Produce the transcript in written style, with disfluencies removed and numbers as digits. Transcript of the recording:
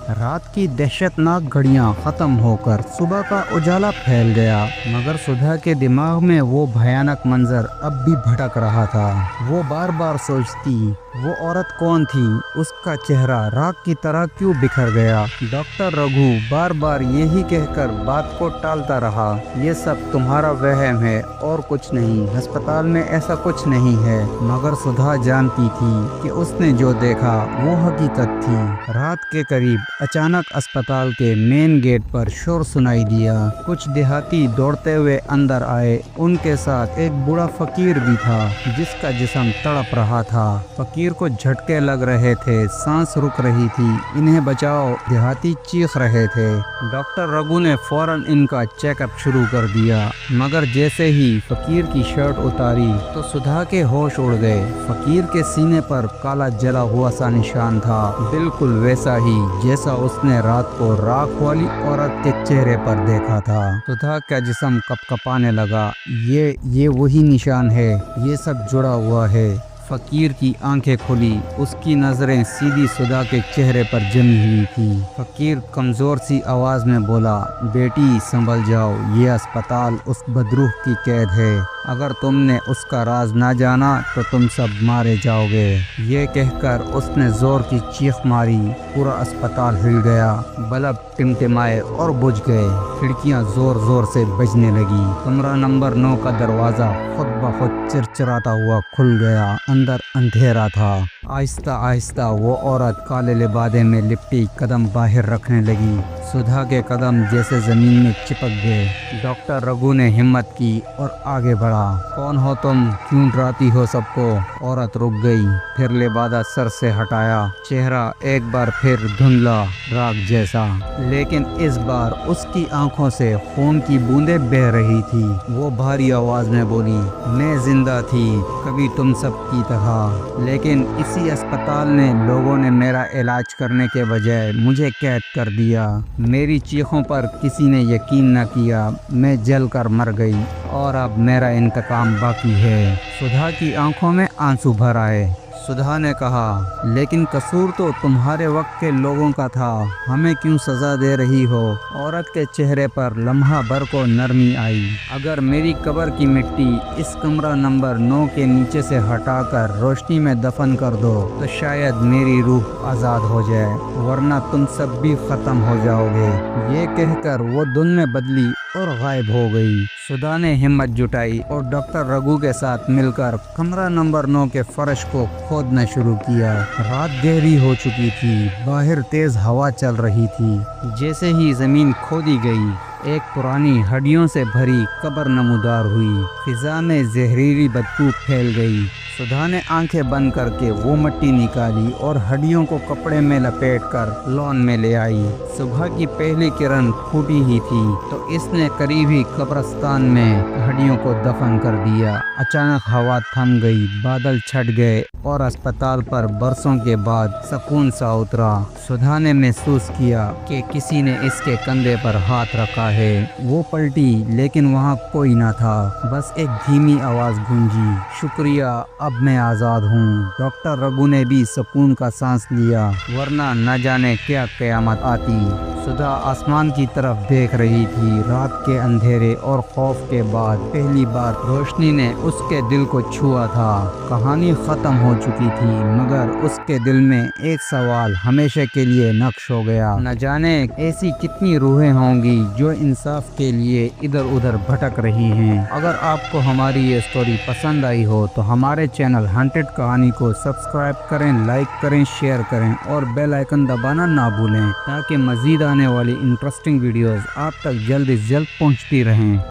रात की दहशतनाक घड़ियां खत्म होकर सुबह का उजाला फैल गया, मगर सुधा के दिमाग में वो भयानक मंजर अब भी भटक रहा था। वो बार बार सोचती, वो औरत कौन थी? उसका चेहरा राख की तरह क्यों बिखर गया? डॉक्टर रघु बार बार यही कहकर बात को टालता रहा, ये सब तुम्हारा वहम है और कुछ नहीं, अस्पताल में ऐसा कुछ नहीं है। मगर सुधा जानती थी कि उसने जो देखा वो हकीकत थी। रात के करीब अचानक अस्पताल के मेन गेट पर शोर सुनाई दिया। कुछ देहाती दौड़ते हुए अंदर आए। उनके साथ एक बूढ़ा फकीर भी था, जिसका जिस्म तड़प रहा था। फकीर को झटके लग रहे थे, सांस रुक रही थी। इन्हें बचाओ, देहाती चीख रहे थे। डॉक्टर रघु ने फौरन इनका चेकअप शुरू कर दिया, मगर जैसे ही फकीर की शर्ट उतारी तो सुधा के होश उड़ गए। फकीर के सीने पर काला जला हुआ सा निशान था, बिल्कुल वैसा ही जैसा उसने रात को राख वाली औरत के चेहरे पर देखा था। सुधा का जिस्म कपकपाने लगा। ये वही निशान है, ये सब जुड़ा हुआ है। फकीर की आंखें खुली, उसकी नजरें सीधी सुधा के चेहरे पर जमी हुई थी। फकीर कमजोर सी आवाज में बोला, बेटी संभल जाओ, ये अस्पताल उस बदरूह की कैद है। अगर तुमने उसका राज ना जाना तो तुम सब मारे जाओगे। ये कहकर उसने जोर की चीख मारी। पूरा अस्पताल हिल गया, बल्ब टिमटिमाए और बुझ गए। खिड़कियां जोर जोर से बजने लगी। कमरा नंबर 9 का दरवाजा खुद ब खुद चिरचिराता हुआ खुल गया। अंदर अंधेरा था। आहिस्ता आहिस्ता वो औरत काले लिबादे में लिपटी कदम बाहर रखने लगी। सुधा के कदम जैसे जमीन में चिपक गए। डॉक्टर रघु ने हिम्मत की और आगे बढ़ा। कौन हो तुम? क्यों डराती हो सबको? औरत रुक गई, फिर लिबादा सर से हटाया। चेहरा एक बार फिर धुंधला, राख जैसा, लेकिन इस बार उसकी आंखों से खून की बूंदें बह रही थी। वो भारी आवाज में बोली, मैं जिंदा थी, कभी तुम सब की तरह, लेकिन इसी अस्पताल ने लोगों ने मेरा इलाज करने के बजाय मुझे कैद कर दिया। मेरी चीखों पर किसी ने यकीन न किया, मैं जल कर मर गई और अब मेरा इंतकाम बाकी है। सुधा की आंखों में आंसू भर आए। सुधा ने कहा, लेकिन कसूर तो तुम्हारे वक्त के लोगों का था, हमें क्यों सजा दे रही हो? औरत के चेहरे पर लम्हा भर को नरमी आई। अगर मेरी कब्र की मिट्टी इस कमरा नंबर 9 के नीचे से हटाकर रोशनी में दफन कर दो तो शायद मेरी रूह आज़ाद हो जाए, वरना तुम सब भी खत्म हो जाओगे। ये कहकर वो धुन में बदली और गायब हो गई। सुधा ने हिम्मत जुटाई और डॉक्टर रघु के साथ मिलकर कमरा नंबर 9 के फर्श को खोदना शुरू किया। रात गहरी हो चुकी थी, बाहर तेज हवा चल रही थी। जैसे ही जमीन खोदी गई, एक पुरानी हड्डियों से भरी कब्र नमूदार हुई। फिजा में जहरीली बदबू फैल गई। सुधा ने आंखें बंद करके वो मिट्टी निकाली और हड्डियों को कपड़े में लपेटकर लॉन में ले आई। सुबह की पहली किरण फूटी ही थी तो इसने करीबी कब्रिस्तान में हड्डियों को दफन कर दिया। अचानक हवा थम गई, बादल छट गए और अस्पताल पर बरसों के बाद सुकून सा उतरा। सुधा ने महसूस किया कि किसी ने इसके कंधे पर हाथ रखा है। वो पलटी, लेकिन वहाँ कोई ना था। बस एक धीमी आवाज गूंजी, शुक्रिया, अब मैं आज़ाद हूँ। डॉक्टर रघु ने भी सुकून का सांस लिया, वरना न जाने क्या क़यामत आती। सुधा आसमान की तरफ देख रही थी। रात के अंधेरे और खौफ के बाद पहली बार रोशनी ने उसके दिल को छुआ था। कहानी ख़त्म हो चुकी थी, मगर उसके दिल में एक सवाल हमेशा के लिए नक्श हो गया। न जाने ऐसी कितनी रूहें होंगी जो इंसाफ के लिए इधर उधर भटक रही हैं। अगर आपको हमारी ये स्टोरी पसंद आई हो तो हमारे चैनल हॉन्टेड कहानी को सब्सक्राइब करें, लाइक करें, शेयर करें और बेल आइकन दबाना ना भूलें, ताकि मज़ीद आने वाली इंटरेस्टिंग वीडियोस आप तक जल्द से जल्द पहुंचती रहें।